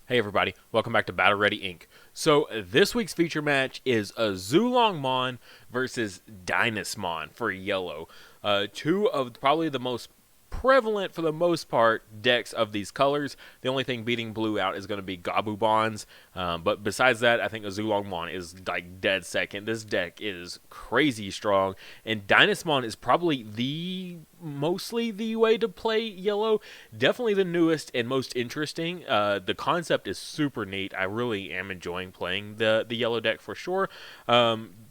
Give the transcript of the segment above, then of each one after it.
Hey everybody, welcome back to Battle Ready Inc. So this week's feature match is Azulongmon versus Dynasmon for yellow. Two of probably the most prevalent, for the most part, decks of these colors. The only thing beating blue out is going to be Gabubons. But besides that, I think Azulongmon is like dead second. This deck is crazy strong, and Dynasmon is probably mostly the way to play yellow. Definitely the newest and most interesting. The concept is super neat. I really am enjoying playing the yellow deck for sure.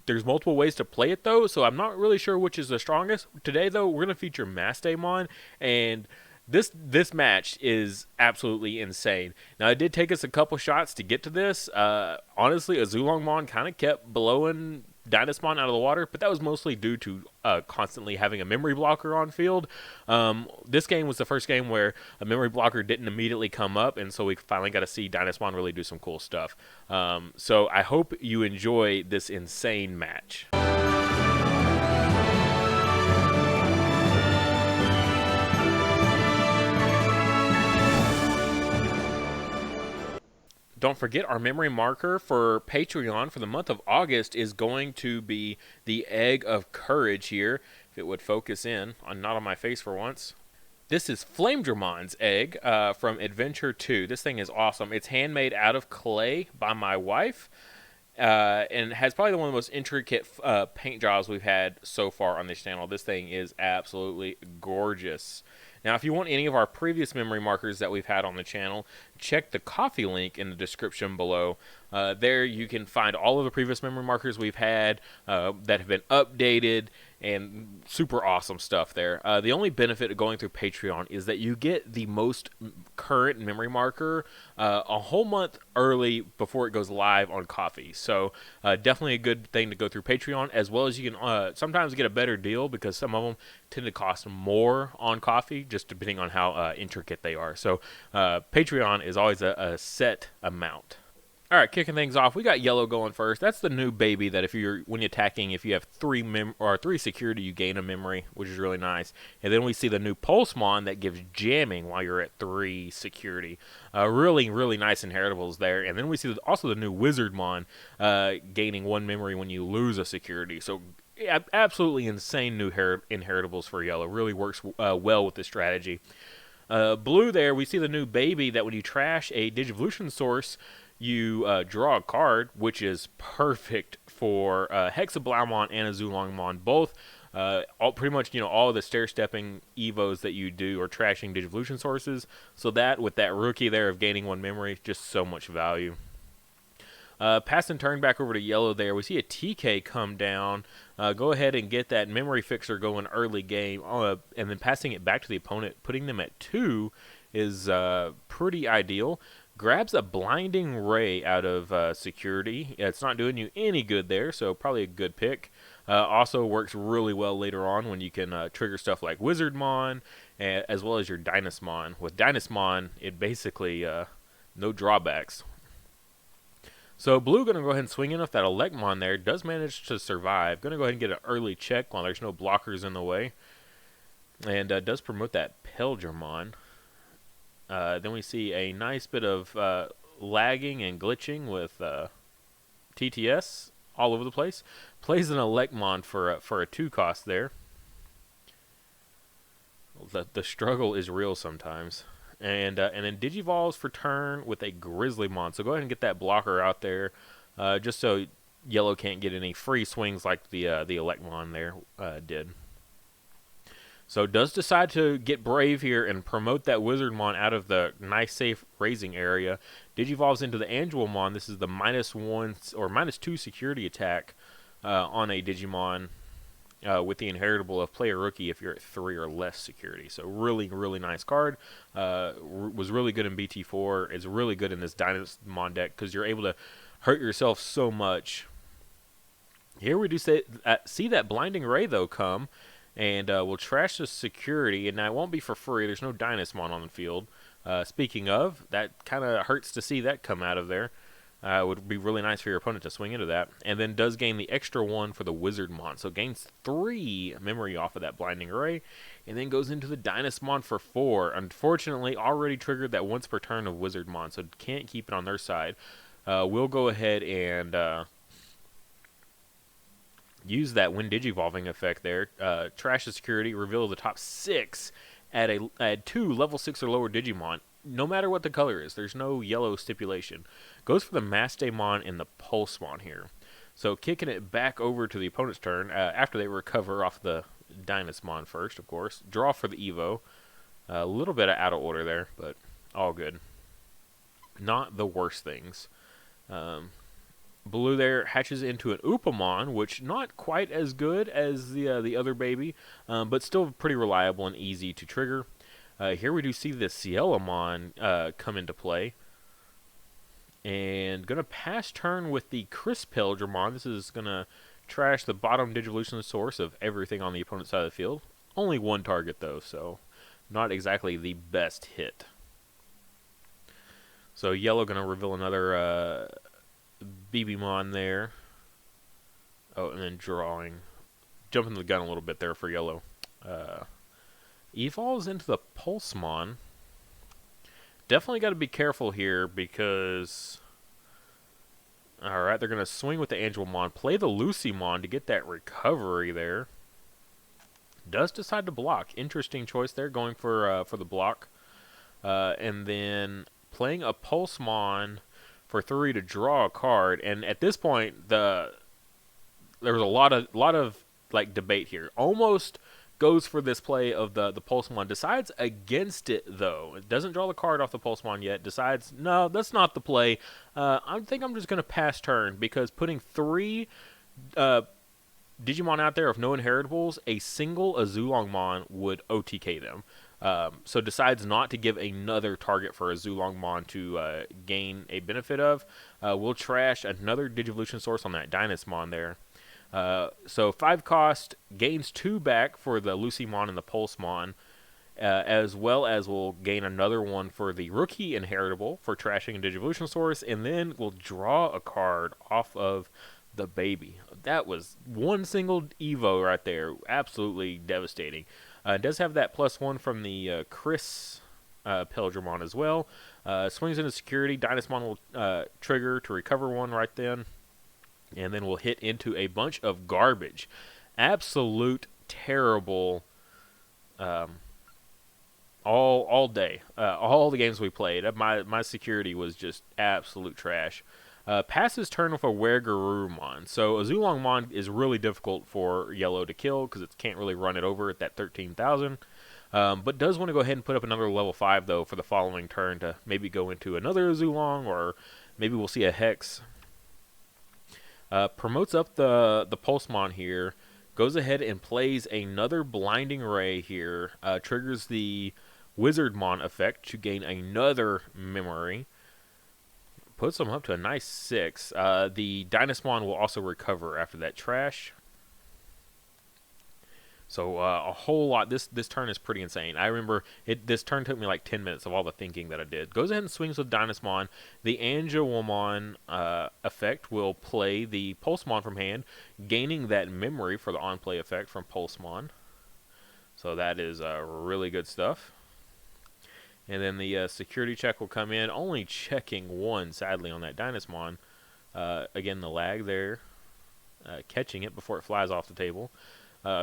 There's multiple ways to play it though, so I'm not really sure which is the strongest. Today though, we're gonna feature Mastamon, and this match is absolutely insane. Now it did take us a couple shots to get to this. Honestly, Azulongmon kind of kept blowing Dynasmon out of the water, but that was mostly due to constantly having a memory blocker on field. This game was the first game where a memory blocker didn't immediately come up, and so we finally got to see Dynasmon really do some cool stuff. So I hope you enjoy this insane match. Don't forget, our memory marker for Patreon for the month of August is going to be the Egg of Courage here. If it would focus in, not on my face for once. This is Flamedramon's egg from Adventure 2. This thing is awesome. It's handmade out of clay by my wife. And has probably one of the most intricate paint jobs we've had so far on this channel. This thing is absolutely gorgeous. Now, if you want any of our previous memory markers that we've had on the channel, check the coffee link in the description below. There you can find all of the previous memory markers we've had that have been updated, and super awesome stuff there. The only benefit of going through Patreon is that you get the most current memory marker a whole month early before it goes live on Coffee. So definitely a good thing to go through Patreon, as well as you can sometimes get a better deal because some of them tend to cost more on Coffee, just depending on how intricate they are. So Patreon is always a set amount. All right, kicking things off, we got yellow going first. That's the new baby that when you're attacking, if you have three security, you gain a memory, which is really nice. And then we see the new Pulsemon that gives jamming while you're at 3 security. Really, really nice inheritables there. And then we see also the new Wizardmon gaining 1 memory when you lose a security. So absolutely insane new inheritables for yellow. Really works well with this strategy. Blue there, we see the new baby that when you trash a Digivolution source, you draw a card, which is perfect for Hexablaumon and Azulongmon. Both, pretty much, all of the stair-stepping evos that you do are trashing Digivolution sources. So that, with that rookie there of gaining 1 memory, just so much value. Passing turn back over to yellow there, we see a TK come down. Go ahead and get that memory fixer going early game, and then passing it back to the opponent, putting them at 2 is pretty ideal. Grabs a blinding ray out of security. It's not doing you any good there, so probably a good pick. Also works really well later on when you can trigger stuff like Wizardmon, as well as your Dynasmon. With Dynasmon, it basically no drawbacks. So blue going to go ahead and swing in with that Electmon there. Does manage to survive. Going to go ahead and get an early check while there's no blockers in the way. And does promote that Peldramon. Then we see a nice bit of lagging and glitching with TTS all over the place. Plays an Electmon for a 2 cost there. The struggle is real sometimes. And then Digivolves for turn with a Grizzlymon. So go ahead and get that blocker out there, just so yellow can't get any free swings like the Electmon there did. So does decide to get brave here and promote that Wizardmon out of the nice safe raising area. Digivolves into the Angewomon. This is the -1 or -2 security attack on a Digimon with the inheritable of Player Rookie if you're at 3 or less security. So really, really nice card. Was really good in BT4. It's really good in this Dynasmon deck because you're able to hurt yourself so much. Here we do see that Blinding Ray though come. And we'll trash the security, and now it won't be for free. There's no Dynasmon on the field. Speaking of, that kind of hurts to see that come out of there. Would be really nice for your opponent to swing into that. And then does gain the extra 1 for the Wizardmon. So gains 3 memory off of that Blinding Ray. And then goes into the Dynasmon for 4. Unfortunately, already triggered that once per turn of Wizardmon. So can't keep it on their side. We'll go ahead and use that when Digivolving effect there. Trash the security, reveal the top 6, add 2 level 6 or lower Digimon. No matter what the color is, there's no yellow stipulation. Goes for the Mastemon and the Pulsemon here. So kicking it back over to the opponent's turn after they recover off the Dynasmon first, of course. Draw for the Evo. A little bit out of order there, but all good. Not the worst things. Blue there hatches into an Upamon, which not quite as good as the other baby, but still pretty reliable and easy to trigger. Here we do see the Cielamon come into play. And going to pass turn with the Crispelgermon. This is going to trash the bottom Digivolution source of everything on the opponent's side of the field. Only 1 target though, so not exactly the best hit. So yellow going to reveal another BBmon there. Oh, and then drawing. Jumping the gun a little bit there for yellow. Evolves into the Pulsemon. Definitely got to be careful here because... Alright, they're going to swing with the Angelmon. Play the Lucymon to get that recovery there. Does decide to block. Interesting choice there, going for the block. And then playing a Pulsemon for 3 to draw a card. And at this point, there was a lot of like debate here. Almost goes for this play of the Pulsemon. Decides against it, though. It doesn't draw the card off the Pulsemon yet. Decides, no, that's not the play. I think I'm just going to pass turn, because putting 3 Digimon out there of no inheritables, a single Azulongmon would OTK them. So decides not to give another target for Azulongmon to gain a benefit of. We'll trash another Digivolution source on that Dynasmon there. So 5 cost, gains 2 back for the Lucymon and the Pulsemon, as well as we'll gain another one for the rookie inheritable for trashing a Digivolution source, and then we'll draw a card off of the baby. That was one single Evo right there. Absolutely devastating. It does have that +1 from the Chris Pelgermon as well. Swings into security. Dynasmon will trigger to recover 1 right then. And then we'll hit into a bunch of garbage. Absolute terrible all day. All the games we played. My security was just absolute trash. Passes turn with a Weregarurumon. So Azulongmon is really difficult for yellow to kill because it can't really run it over at that 13,000. But does want to go ahead and put up another level 5 though for the following turn to maybe go into another Azulong, or maybe we'll see a Hex. Promotes up the Pulsemon here. Goes ahead and plays another Blinding Ray here. Triggers the Wizardmon effect to gain another memory. Puts them up to a nice 6. The Dynasmon will also recover after that trash. So a whole lot. This turn is pretty insane. I remember this turn took me like 10 minutes of all the thinking that I did. Goes ahead and swings with Dynasmon. The Angelmon effect will play the Pulsemon from hand, gaining that memory for the on-play effect from Pulsemon. So that is really good stuff. And then the security check will come in, only checking 1, sadly, on that Dynasmon. Again, the lag there, catching it before it flies off the table.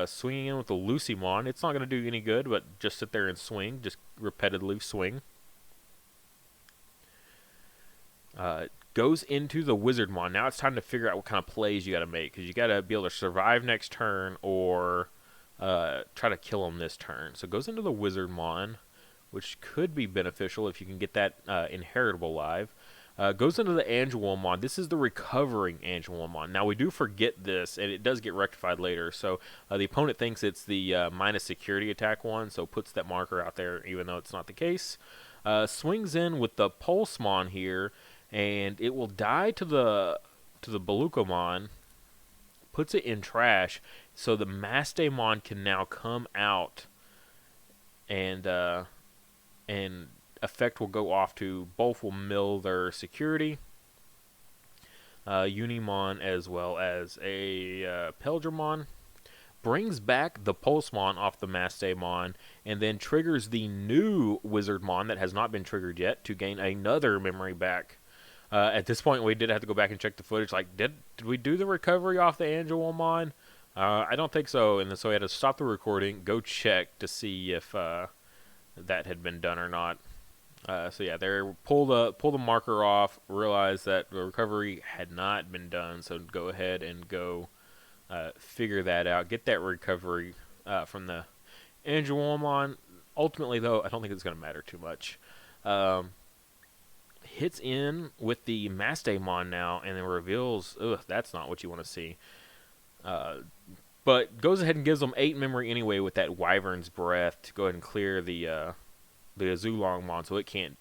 Swinging in with the Lucymon. It's not going to do any good, but just sit there and swing. Just repetitively swing. Goes into the Wizardmon. Now it's time to figure out what kind of plays you got to make, because you got to be able to survive next turn or try to kill him this turn. So goes into the Wizardmon, which could be beneficial if you can get that inheritable live. Goes into the Angelmon. This is the recovering Angelmon. Now, we do forget this, and it does get rectified later. So, the opponent thinks it's the minus security attack one, so puts that marker out there, even though it's not the case. Swings in with the Pulsemon here, and it will die to the Balukomon. Puts it in trash, so the Mastemon can now come out, and effect will go off to both will mill their security. Unimon, as well as a Peldramon. Brings back the Pulsemon off the Mastemon, and then triggers the new Wizardmon that has not been triggered yet to gain another memory back. At this point, we did have to go back and check the footage. Like, did we do the recovery off the Azulongmon? I don't think so. And so we had to stop the recording, go check to see if that had been done or not. So yeah, they pull the marker off, realize that the recovery had not been done. So go ahead and go figure that out. Get that recovery from the Azulongmon. Ultimately, though, I don't think it's going to matter too much. Hits in with the Mastemon now, and then reveals, ugh, that's not what you want to see. But goes ahead and gives them 8 memory anyway with that Wyvern's Breath to go ahead and clear the Azulongmon, so it can't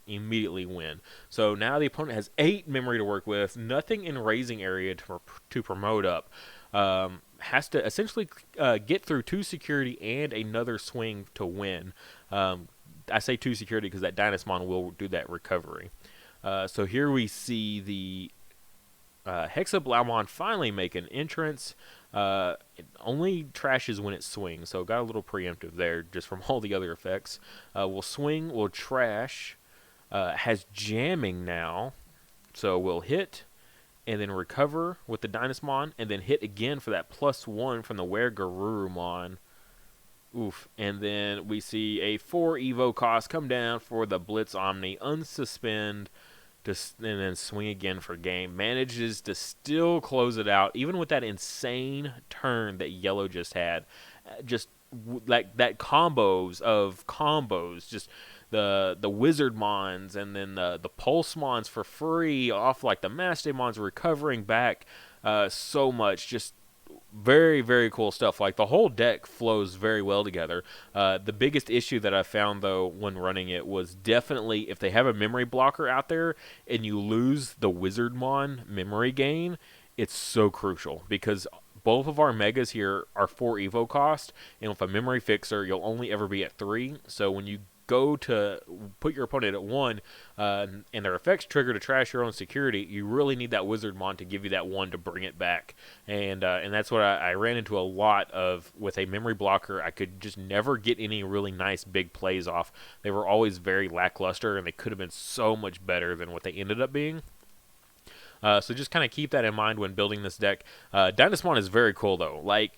immediately win. So now the opponent has 8 memory to work with, nothing in raising area to promote up. Has to essentially get through 2 security and another swing to win. I say 2 security because that Dynasmon will do that recovery. So here we see the Hexablaumon finally make an entrance. It only trashes when it swings, so got a little preemptive there just from all the other effects. Will swing, will trash, has jamming now, so we'll hit and then recover with the Dynasmon, and then hit again for that +1 from the Weregarurumon. Oof. And then we see a 4 Evo cost come down for the Blitz Omni, unsuspend, and then swing again for game. Manages to still close it out, even with that insane turn that Yellow just had. Just like that combos of combos, just the Wizardmons and then the Pulsemons for free off like the Mastemons recovering back so much. Just very, very cool stuff. Like, the whole deck flows very well together. The biggest issue that I found, though, when running it was definitely if they have a memory blocker out there and you lose the Wizardmon memory gain, it's so crucial because both of our megas here are 4 Evo cost, and with a memory fixer, you'll only ever be at 3. So when you go to put your opponent at 1 and their effects trigger to trash your own security, you really need that Wizardmon to give you that 1 to bring it back. And that's what I ran into a lot of with a memory blocker. I could just never get any really nice big plays off. They were always very lackluster, and they could have been so much better than what they ended up being. So just kind of keep that in mind when building this deck. Dynasmon is very cool, though. Like,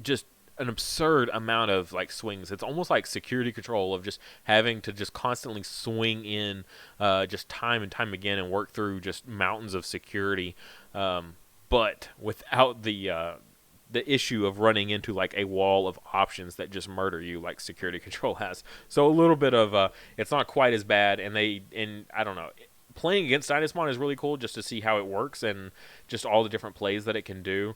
just an absurd amount of like swings. It's almost like security control of just having to just constantly swing in just time and time again and work through just mountains of security, but without the issue of running into like a wall of options that just murder you like security control has. So a little bit of it's not quite as bad, and I don't know, playing against Dynasmon is really cool just to see how it works and just all the different plays that it can do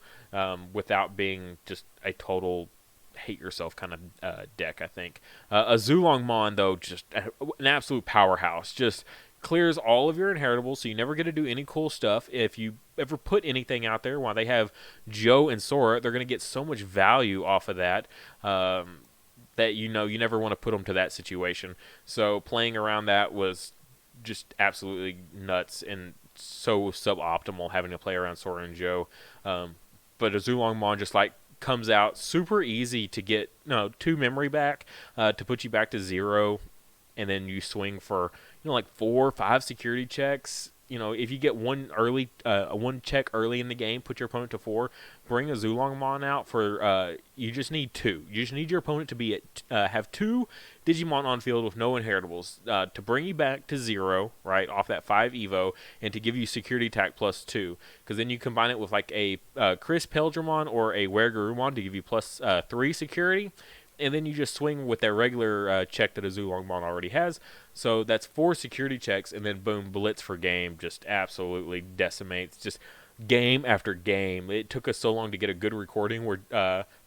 without being just a total hate yourself kind of deck, I think. Azulongmon, though, just an absolute powerhouse. Just clears all of your inheritables, so you never get to do any cool stuff. If you ever put anything out there, while they have Joe and Sora, they're going to get so much value off of that that you never want to put them to that situation. So playing around that was just absolutely nuts and so suboptimal having to play around Sora and Joe. But Azulongmon just like comes out super easy to get 2 memory back to put you back to 0, and then you swing for like 4 or 5 security checks. If you get one check early in the game, put your opponent to 4. Bring a Azulongmon out for you just need 2. You just need your opponent to be at have 2 Digimon on field with no inheritables to bring you back to 0, right, off that 5 Evo, and to give you security attack +2. Because then you combine it with like a Chris Peldramon or a Weregarurumon to give you +3 security. And then you just swing with that regular check that Azulongmon already has. So that's 4 security checks, and then boom, blitz for game. Just absolutely decimates. Just game after game. It took us so long to get a good recording where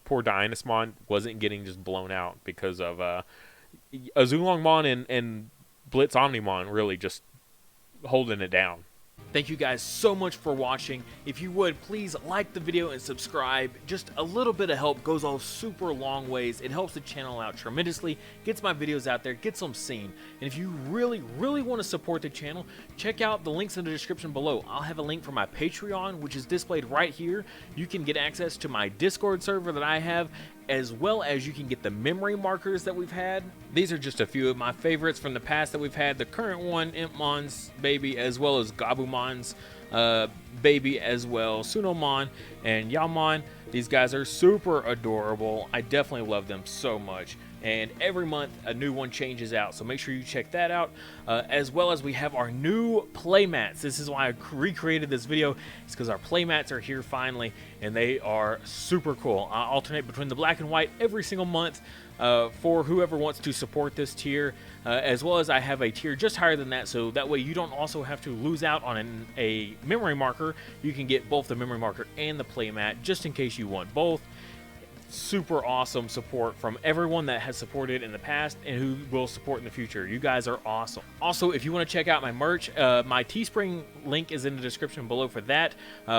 poor Dynasmon wasn't getting just blown out because of Azulongmon and Blitz Omnimon really just holding it down. Thank you guys so much for watching. If you would, please like the video and subscribe. Just a little bit of help goes a super long ways. It helps the channel out tremendously, gets my videos out there, gets them seen. And if you really want to support the channel, check out the links in the description below. I'll have a link for my Patreon, which is displayed right here. You can get access to my Discord server that I have, as well as you can get the memory markers that we've had. These are just a few of my favorites from the past that we've had. The current one, Impmon's baby, as well as Gabumon's baby as well, Sunomon and Yamon. These guys are super adorable. I definitely love them so much. And every month a new one changes out, so make sure you check that out. As well as we have our new playmats. This is why I recreated this video. It's because our playmats are here finally, and they are super cool. I alternate between the black and white every single month for whoever wants to support this tier, as well as I have a tier just higher than that, so that way you don't also have to lose out on a memory marker. You can get both the memory marker and the playmat just in case you want both. Super awesome support from everyone that has supported in the past and who will support in the future. You guys are awesome. Also, if you want to check out my merch, my Teespring link is in the description below for that.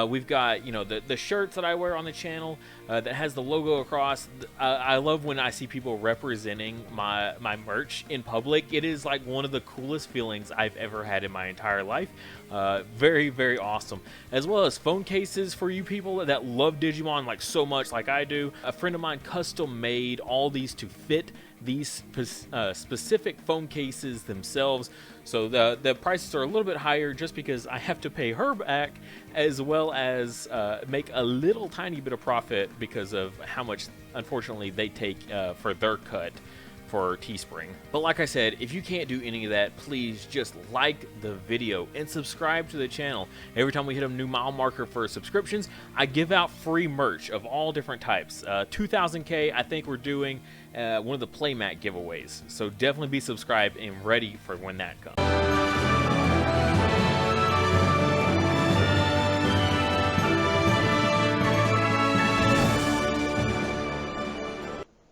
We've got, you know, the shirts that I wear on the channel that has the logo across. I love when I see people representing my merch in public. It is like one of the coolest feelings I've ever had in my entire life. Very awesome. As well as phone cases for you people that love Digimon like so much like I do. A friend of mine custom made all these to fit these specific phone cases themselves, so the prices are a little bit higher just because I have to pay her back, as well as make a little tiny bit of profit because of how much unfortunately they take for their cut for Teespring. But like I said, if you can't do any of that, please just like the video and subscribe to the channel. Every time we hit a new mile marker for subscriptions, I give out free merch of all different types. 2000K, I think we're doing one of the playmat giveaways, so definitely be subscribed and ready for when that comes.